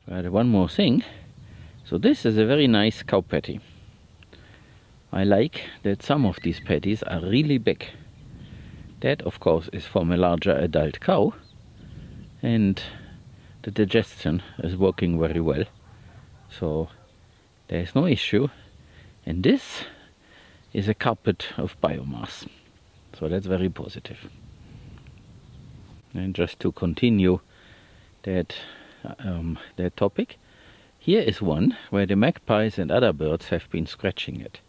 But one more thing, so this is a very nice cow patty. I like that some of these patties are really big. That of course is from a larger adult cow, and the digestion is working very well, so there is no issue. And this is a carpet of biomass, so that's very positive. And just to continue that topic, here is one where the magpies and other birds have been scratching it.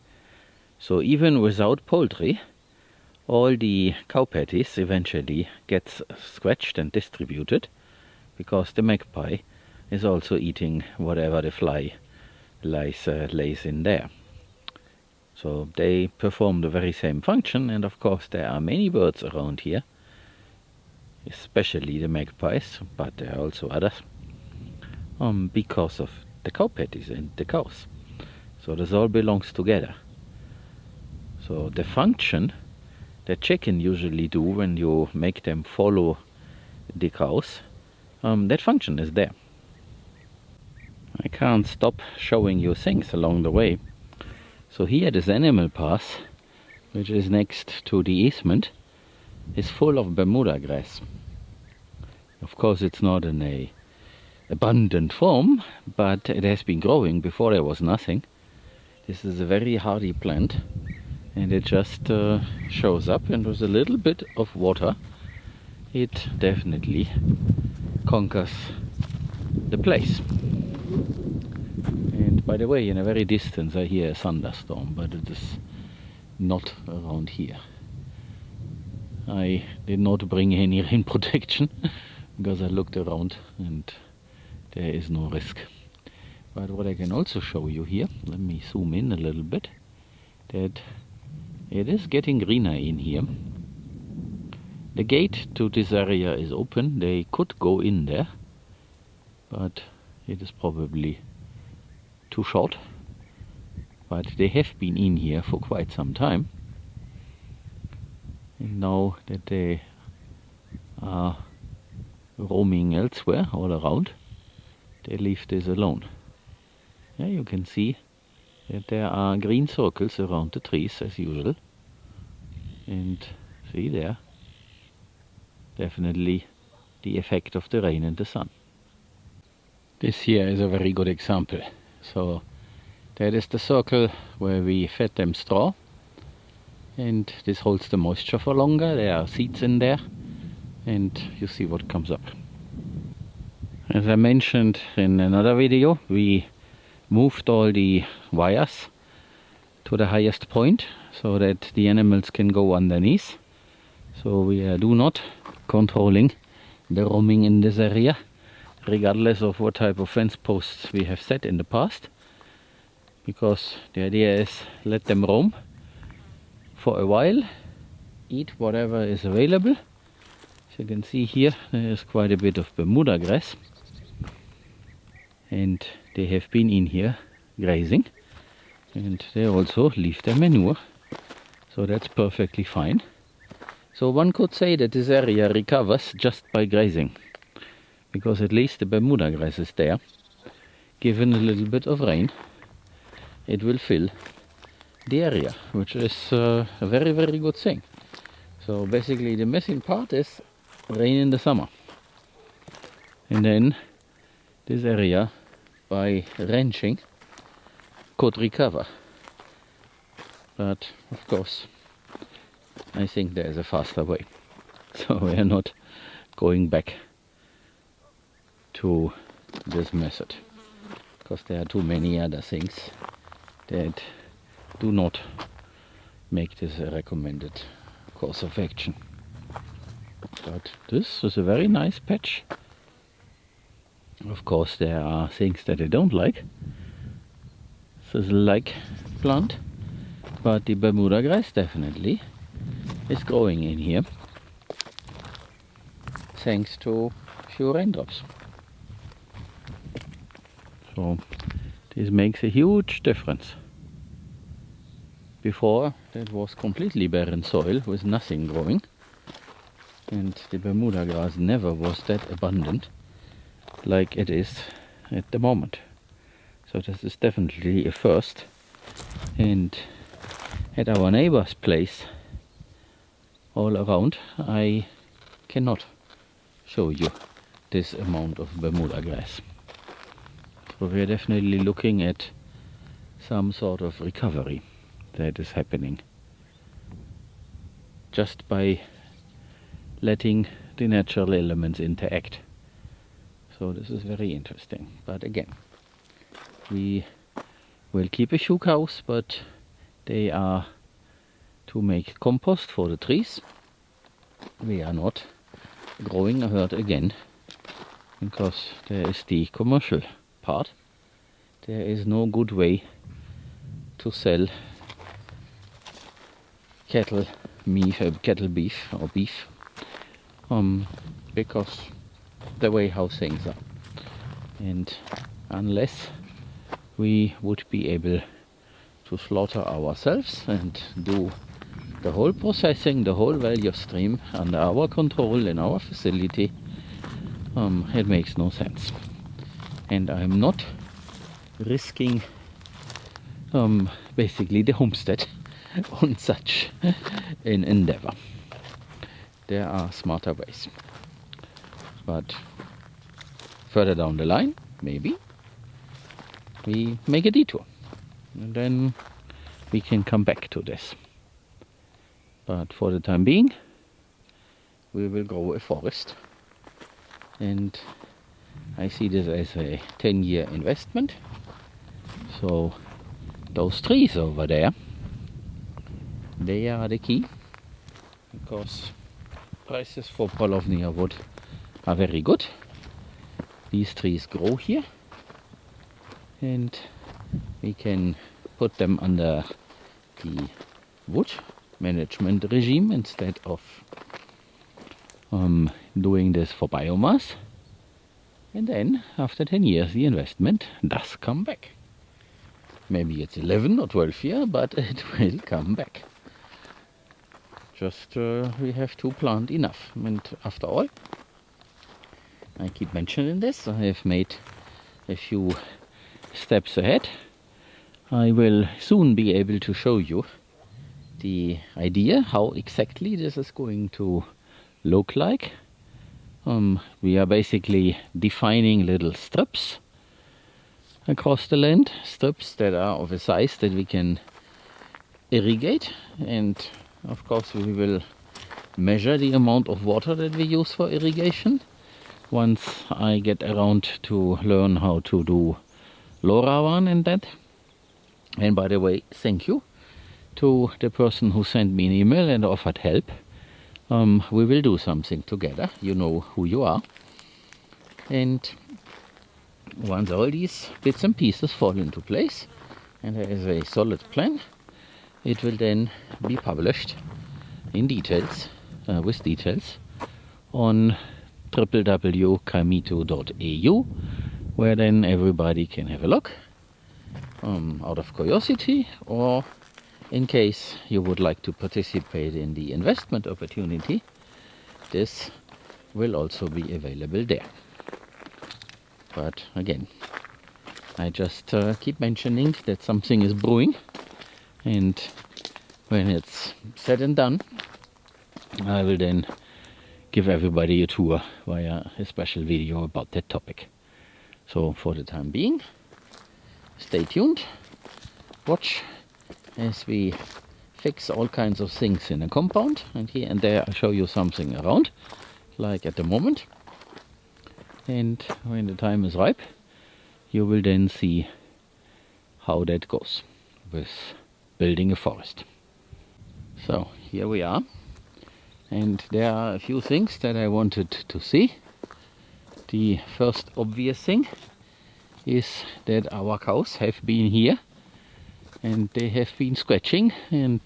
So even without poultry, all the cow patties eventually gets scratched and distributed, because the magpie is also eating whatever the fly lays in there. So they perform the very same function, and of course there are many birds around here, especially the magpies, but there are also others, because of the cow patties and the cows. So this all belongs together. So the function that chicken usually do when you make them follow the cows, that function is there. I can't stop showing you things along the way. So here this animal path, which is next to the easement, is full of Bermuda grass. Of course it's not in a abundant form, but it has been growing before there was nothing. This is a very hardy plant, and it just shows up, and with a little bit of water it definitely conquers the place. And by the way, in a very distance I hear a thunderstorm, but it is not around here. I did not bring any rain protection because I looked around and there is no risk. But what I can also show you here, let me zoom in a little bit, that it is getting greener in here. The gate to this area is open. They could go in there, but it is probably too short. But they have been in here for quite some time, and now that they are roaming elsewhere all around, they leave this alone. Yeah, you can see that there are green circles around the trees as usual, and see there, definitely the effect of the rain and the sun. This here is a very good example. So that is the circle where we fed them straw, and this holds the moisture for longer. There are seeds in there, and you see what comes up. As I mentioned in another video, we moved all the wires to the highest point so that the animals can go underneath. So we do not controlling the roaming in this area, regardless of what type of fence posts we have set in the past, because the idea is let them roam for a while, eat whatever is available. As you can see here, there is quite a bit of Bermuda grass, and they have been in here grazing, and they also leave their manure, so that's perfectly fine. So one could say that this area recovers just by grazing, because at least the Bermuda grass is there. Given a little bit of rain, it will fill the area, which is a very, very good thing. So basically the missing part is rain in the summer, and then this area, by ranching, could recover. But of course I think there is a faster way, so we are not going back to this method, because there are too many other things that do not make this a recommended course of action. But this is a very nice patch. Of course there are things that I don't like. This is like plant, but the Bermuda grass definitely is growing in here, thanks to a few raindrops. So this makes a huge difference. Before, that was completely barren soil with nothing growing, and the Bermuda grass never was that abundant like it is at the moment. So this is definitely a first. And at our neighbor's place all around, I cannot show you this amount of Bermuda grass. So we're definitely looking at some sort of recovery that is happening just by letting the natural elements interact. So this is very interesting. But again, we will keep a few cows, but they are to make compost for the trees. We are not growing a herd again, because there is the commercial part. There is no good way to sell cattle beef or beef, because the way how things are. And unless we would be able to slaughter ourselves and do the whole processing, the whole value stream under our control in our facility, it makes no sense. And I'm not risking basically the homestead on such an endeavor. There are smarter ways. But further down the line, maybe we make a detour, and then we can come back to this. But for the time being, we will grow a forest, and I see this as a 10-year investment. So those trees over there, they are the key, because prices for Paulownia wood are very good. These trees grow here, and we can put them under the wood management regime instead of doing this for biomass. And then after 10 years the investment does come back. Maybe it's 11 or 12 years, but it will come back. Just we have to plant enough. And after all, I keep mentioning this, I have made a few steps ahead. I will soon be able to show you the idea how exactly this is going to look like. We are basically defining little strips across the land, strips that are of a size that we can irrigate, and of course we will measure the amount of water that we use for irrigation once I get around to learn how to do LoRaWAN and that. And by the way, thank you to the person who sent me an email and offered help. We will do something together. You know who you are. And once all these bits and pieces fall into place and there is a solid plan, it will then be published in details, with details, on www.kaimito.eu, where then everybody can have a look, out of curiosity, or in case you would like to participate in the investment opportunity. This will also be available there. But again, I just keep mentioning that something is brewing, and when it's said and done, I will then give everybody a tour via a special video about that topic. So for the time being, stay tuned, watch as we fix all kinds of things in a compound, and here and there I show you something around, like at the moment. And when the time is ripe, you will then see how that goes with building a forest. So here we are, and there are a few things that I wanted to see. The first obvious thing is that our cows have been here, and they have been scratching and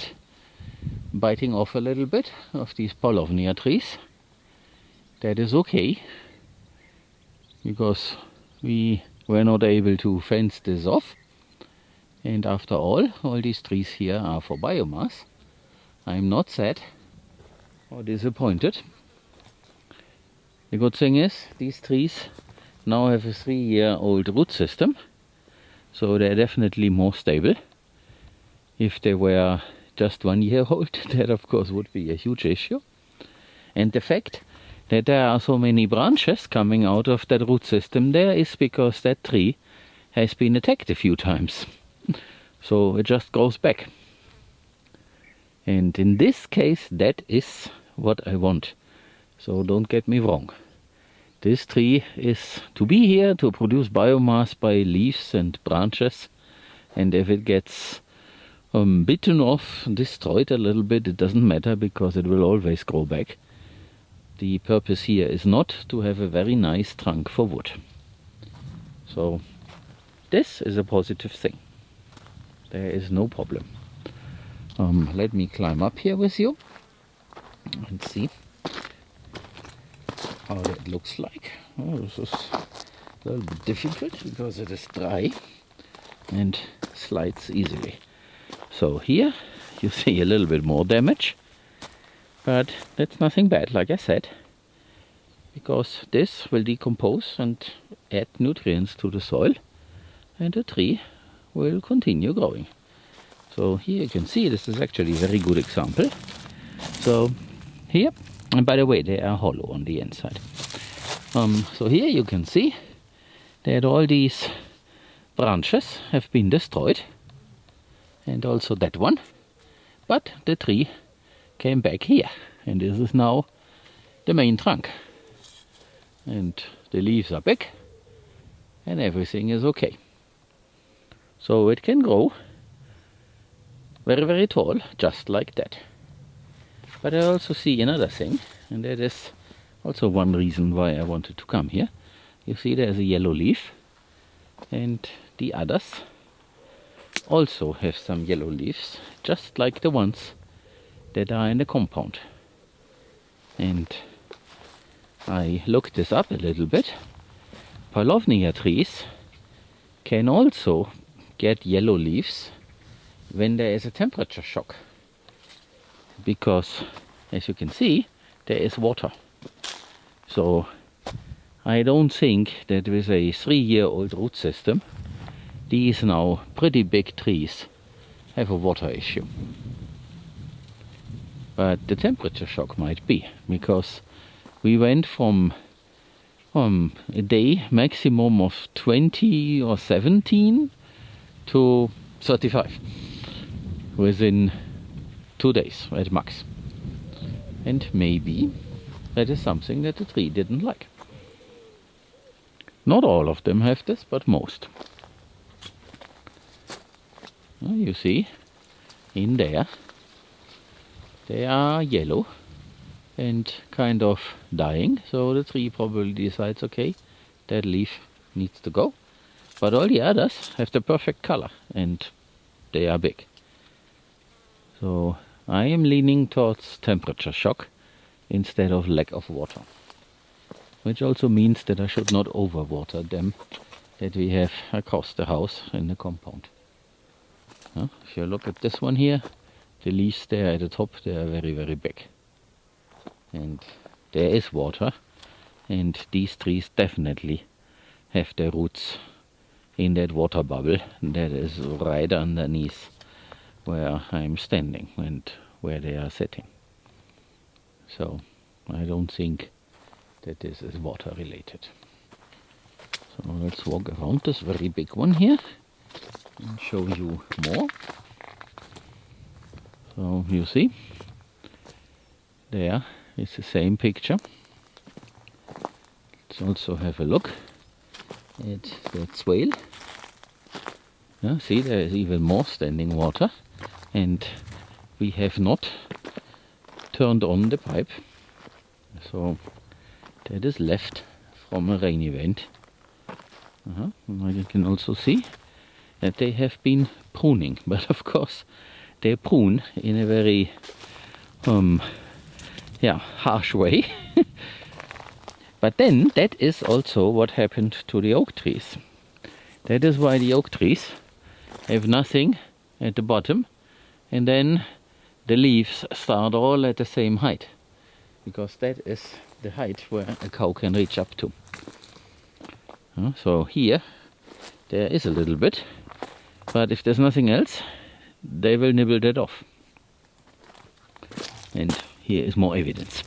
biting off a little bit of these Paulownia trees. That is okay, because we were not able to fence this off, and after all these trees here are for biomass. I'm not sad or disappointed. The good thing is these trees now have a 3-year-old root system, so they're definitely more stable. If they were just 1 year old, that of course would be a huge issue. And the fact that there are so many branches coming out of that root system there is because that tree has been attacked a few times. So it just grows back. And in this case, that is what I want. So don't get me wrong. This tree is to be here to produce biomass by leaves and branches. And if it gets bitten off, destroyed a little bit, it doesn't matter because it will always grow back. The purpose here is not to have a very nice trunk for wood. So this is a positive thing. There is no problem. Let me climb up here with you and see how that looks like. Oh, this is a little bit difficult because it is dry and slides easily. So here you see a little bit more damage, but that's nothing bad, like I said, because this will decompose and add nutrients to the soil, and the tree will continue growing. So here you can see this is actually a very good example. So here, and by the way, they are hollow on the inside. So here you can see that all these branches have been destroyed, and also that one, but the tree came back here, and this is now the main trunk, and the leaves are back and everything is okay. So it can grow very, very tall, just like that. But I also see another thing, and that is also one reason why I wanted to come here. You see there's a yellow leaf, and the others also have some yellow leaves, just like the ones that are in the compound. And I looked this up a little bit. Paulownia trees can also get yellow leaves when there is a temperature shock, because as you can see there is water. So I don't think that with a 3-year-old root system these now pretty big trees have a water issue. But the temperature shock might be, because we went from a day maximum of 20 or 17 to 35 within 2 days at max. And maybe that is something that the tree didn't like. Not all of them have this, but most. Well, you see, in there, they are yellow and kind of dying, so the tree probably decides, okay, that leaf needs to go. But all the others have the perfect color and they are big. So I am leaning towards temperature shock instead of lack of water, which also means that I should not overwater them that we have across the house in the compound. If you look at this one here, the leaves there at the top, they are very, very big. And there is water, and these trees definitely have their roots in that water bubble that is right underneath where I'm standing and where they are sitting. So I don't think that this is water related. So let's walk around this very big one here and show you more. So you see, there is the same picture. Let's also have a look at that swale. Yeah, see, there is even more standing water, and we have not turned on the pipe, so that is left from a rain event. And you can also see that they have been pruning, but of course they prune in a very harsh way. But then that is also what happened to the oak trees. That is why the oak trees have nothing at the bottom, and then the leaves start all at the same height, because that is the height where a cow can reach up to. So here there is a little bit, but if there's nothing else, they will nibble that off. And here is more evidence.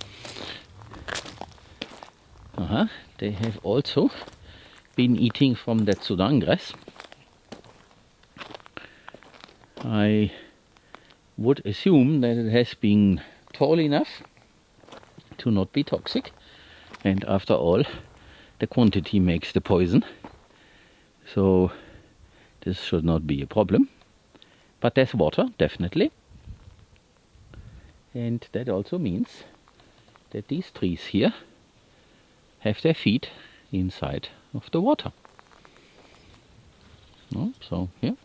They have also been eating from that Sudan grass. I would assume that it has been tall enough to not be toxic, and after all, the quantity makes the poison, so this should not be a problem. But there's water, definitely, and that also means that these trees here have their feet inside of the water. So here,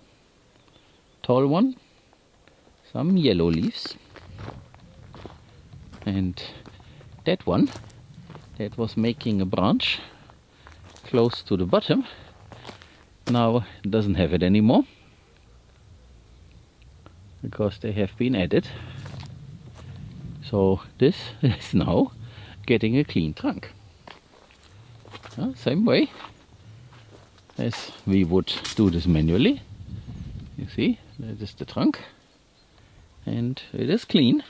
tall one, some yellow leaves, and that one that was making a branch close to the bottom now doesn't have it anymore, because they have been added. So this is now getting a clean trunk. Same way as we would do this manually. You see, that is the trunk, and it is clean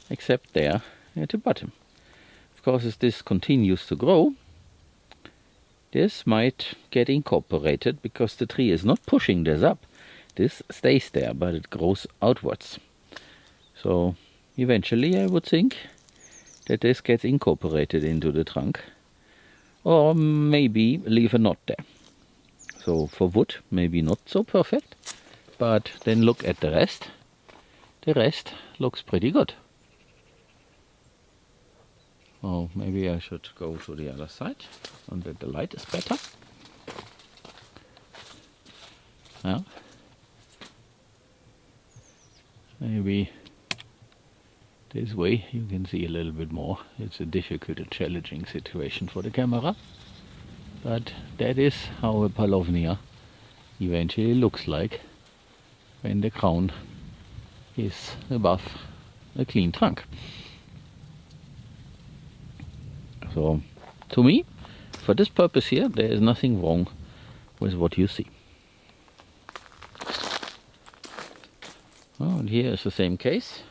except there at the bottom. Of course, as this continues to grow, this might get incorporated, because the tree is not pushing this up. This stays there, but it grows outwards. So eventually I would think that this gets incorporated into the trunk, or maybe leave a knot there. So for wood, maybe not so perfect, but then look at the rest. The rest looks pretty good. Oh, maybe I should go to the other side, so that the light is better. Yeah. Maybe this way you can see a little bit more. It's a difficult and challenging situation for the camera, but that is how a Paulownia eventually looks like when the crown is above a clean trunk. So, to me, for this purpose here, there is nothing wrong with what you see. And here is the same case.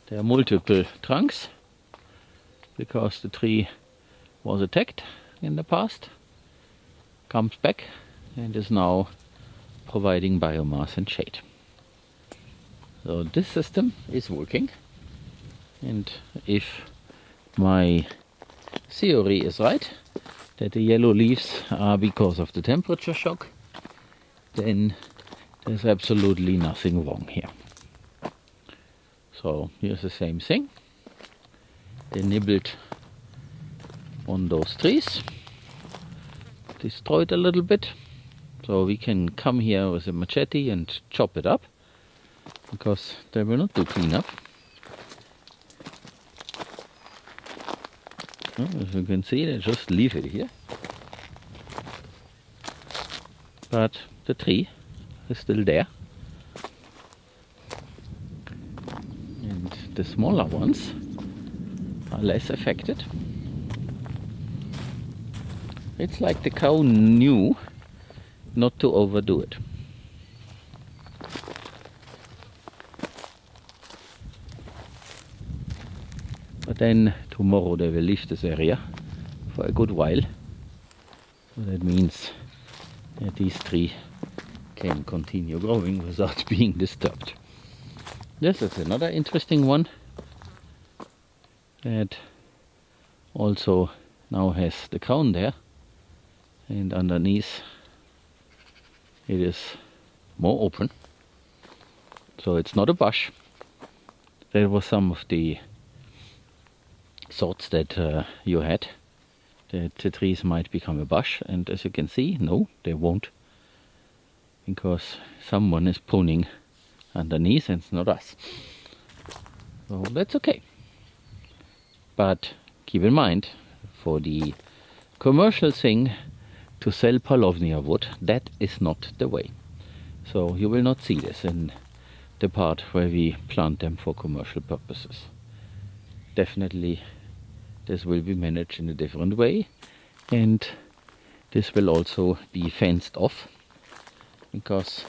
There are multiple trunks, because the tree was attacked in the past, comes back and is now providing biomass and shade. So this system is working, and if my theory is right, that the yellow leaves are because of the temperature shock, then there's absolutely nothing wrong here. So here's the same thing. They nibbled on those trees, destroyed a little bit, so we can come here with a machete and chop it up, because they will not do cleanup. As you can see, they just leave it here. But the tree is still there. And the smaller ones are less affected. It's like the cow knew not to overdo it. But then tomorrow they will leave this area for a good while. So that means that these trees can continue growing without being disturbed. This is another interesting one that also now has the crown there, and underneath it is more open. So it's not a bush. There was some of the thoughts that you had, that the trees might become a bush, and as you can see, no, they won't, because someone is pruning underneath and it's not us. So that's okay. But keep in mind, for the commercial thing to sell Paulownia wood, that is not the way. So you will not see this in the part where we plant them for commercial purposes. Definitely this will be managed in a different way, and This will also be fenced off, because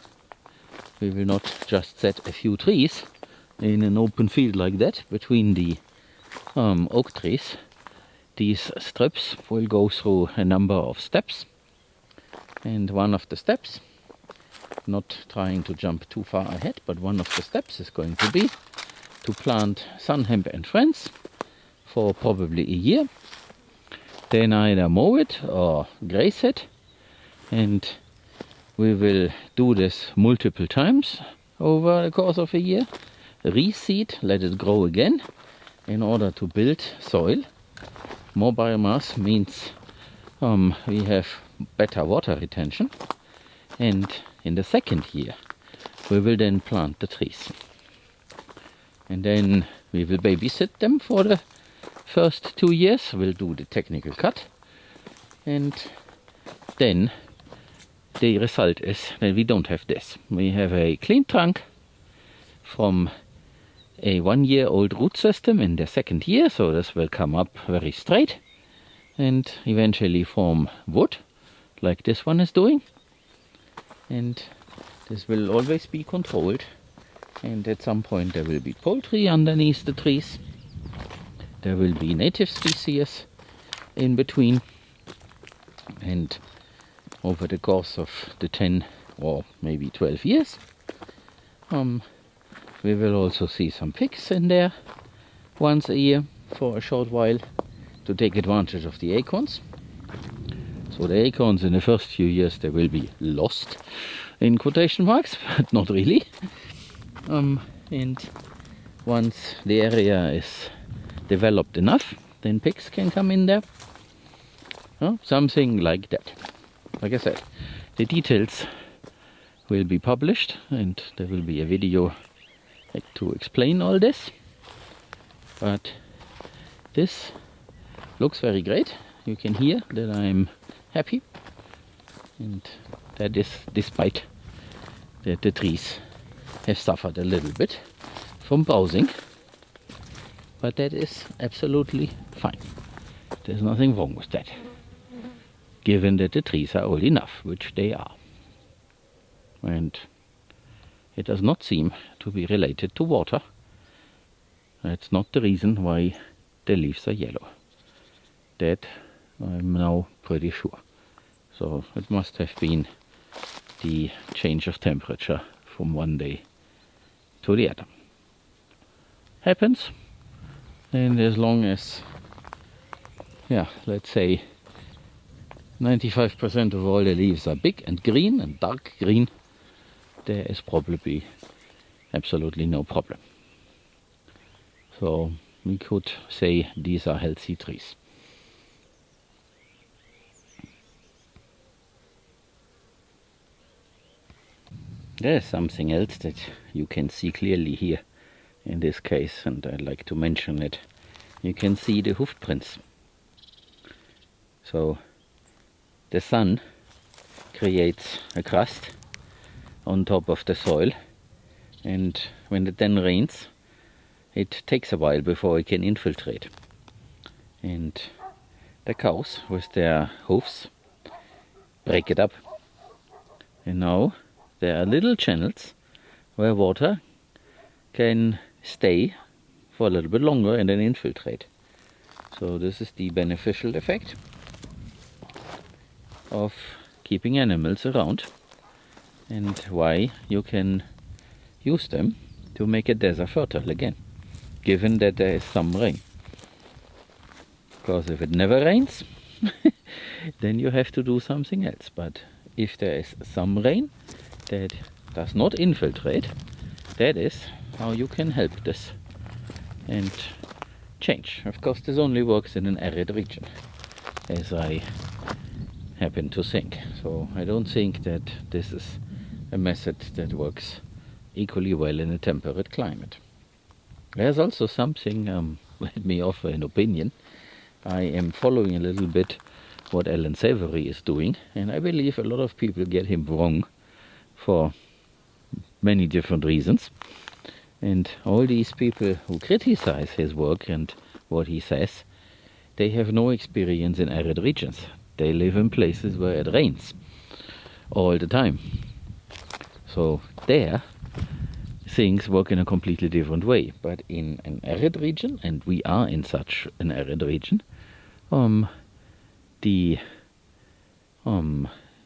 we will not just set a few trees in an open field like that between the oak trees. These strips will go through a number of steps, and one of the steps, not trying to jump too far ahead, but one of the steps is going to be to plant sun hemp and friends for probably a year, then either mow it or graze it, and we will do this multiple times over the course of a year, reseed, let it grow again in order to build soil. More biomass means we have better water retention, and in the second year we will then plant the trees, and then we will babysit them for the first 2 years. We'll do the technical cut, and then the result is that we don't have this. We have a clean trunk from a 1-year-old root system in the second year, so this will come up very straight and eventually form wood like this one is doing, and this will always be controlled, and at some point there will be poultry underneath the trees, there will be native species in between, and over the course of the 10 or maybe 12 years we will also see some pigs in there once a year for a short while to take advantage of the acorns. So the acorns in the first few years, they will be lost in quotation marks, but not really. And once the area is developed enough, then pigs can come in there. Something like that. Like I said, the details will be published, and there will be a video to explain all this, but this looks very great. You can hear that I'm happy, and that is despite that the trees have suffered a little bit from browsing, but that is absolutely fine. There's nothing wrong with that, given that the trees are old enough, which they are, and it does not seem to be related to water. That's not the reason why the leaves are yellow. That I'm now pretty sure. So it must have been the change of temperature from one day to the other. Happens, and as long as, let's say 95% of all the leaves are big and green and dark green, there is probably absolutely no problem. So we could say these are healthy trees. There's something else that you can see clearly here in this case, and I'd like to mention it. You can see the hoof prints. So the sun creates a crust on top of the soil, and when it then rains, it takes a while before it can infiltrate, and the cows with their hoofs break it up, and now there are little channels where water can stay for a little bit longer and then infiltrate. So this is the beneficial effect of keeping animals around, and why you can use them to make a desert fertile again, given that there is some rain. Because if it never rains, then you have to do something else. But if there is some rain that does not infiltrate, that is how you can help this and change. Of course, this only works in an arid region, as I happen to think. So I don't think that this is a method that works equally well in a temperate climate. There's also something, let me offer an opinion. I am following a little bit what Alan Savory is doing, and I believe a lot of people get him wrong for many different reasons. And all these people who criticize his work and what he says, they have no experience in arid regions. they live in places where it rains all the time. So there, things work in a completely different way. But in an arid region, and we are in such an arid region, the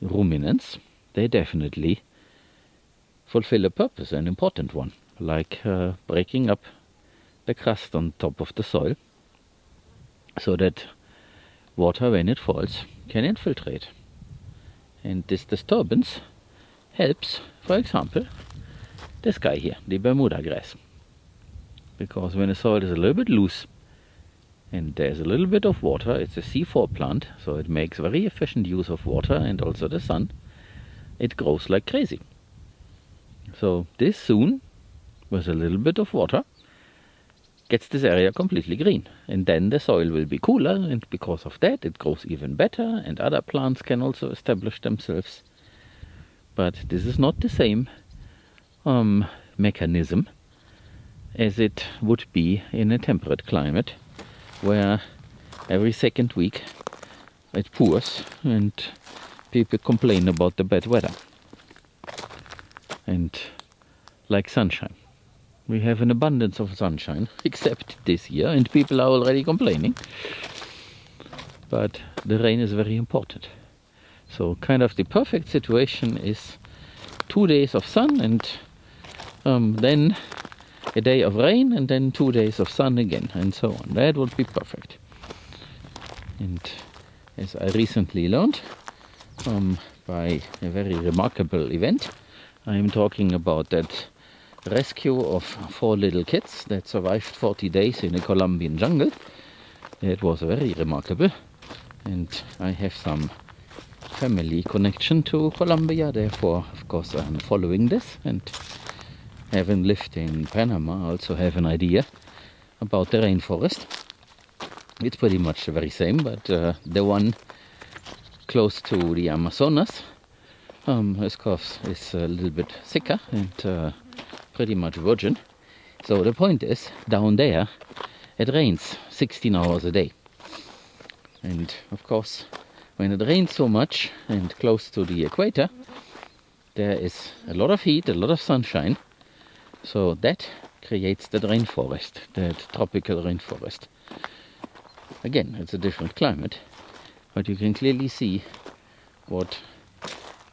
ruminants, they definitely fulfill a purpose, an important one, like breaking up the crust on top of the soil so that water, when it falls, can infiltrate. And this disturbance helps, for example, this guy here, the Bermuda grass. Because when the soil is a little bit loose and there's a little bit of water, it's a C4 plant, so it makes very efficient use of water and also the sun. It grows like crazy. So this soon, with a little bit of water, gets this area completely green. And then the soil will be cooler, and because of that it grows even better, and other plants can also establish themselves. But this is not the same mechanism as it would be in a temperate climate, where every second week it pours and people complain about the bad weather. And like sunshine, we have an abundance of sunshine, except this year, and people are already complaining. But the rain is very important. So kind of the perfect situation is 2 days of sun, and then a day of rain, and then 2 days of sun again, and so on. That would be perfect. And as I recently learned by a very remarkable event, I am talking about that rescue of 4 little kids that survived 40 days in a Colombian jungle. It was very remarkable, and I have some family connection to Colombia, therefore of course I'm following this, and having lived in Panama I also have an idea about the rainforest. It's pretty much the very same, but the one close to the Amazonas of course is a little bit thicker and pretty much virgin. So the point is, down there it rains 16 hours a day, and of course when it rains so much and close to the equator, there is a lot of heat, a lot of sunshine, so that creates that rainforest, that tropical rainforest. Again, it's a different climate, but you can clearly see what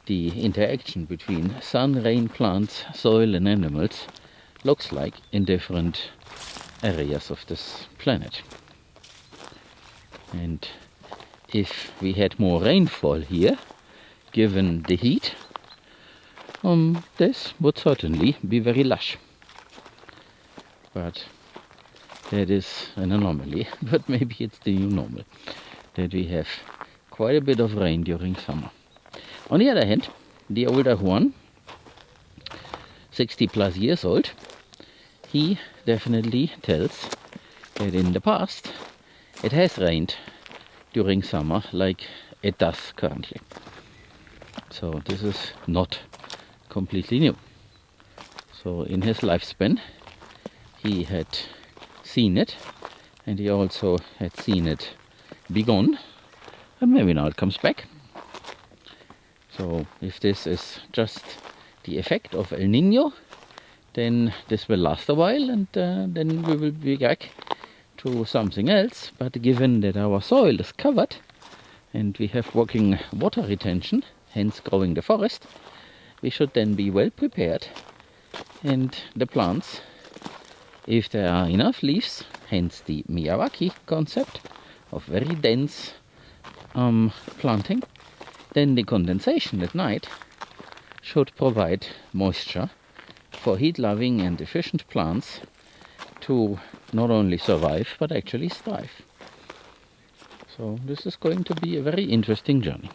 the interaction between sun, rain, plants, soil and animals looks like in different areas of this planet. And if we had more rainfall here, given the heat, this would certainly be very lush. But that is an anomaly, but maybe it's the new normal, that we have quite a bit of rain during summer. On the other hand, the older one, 60 plus years old, he definitely tells that in the past it has rained during summer like it does currently. So this is not completely new. So in his lifespan he had seen it, and he also had seen it be gone, and maybe now it comes back. So if this is just the effect of El Nino, then this will last a while, and then we will be back to something else. But given that our soil is covered and we have working water retention, hence growing the forest, we should then be well prepared, and the plants, if there are enough leaves, hence the Miyawaki concept of very dense planting, then the condensation at night should provide moisture for heat-loving and efficient plants to not only survive but actually thrive. So this is going to be a very interesting journey.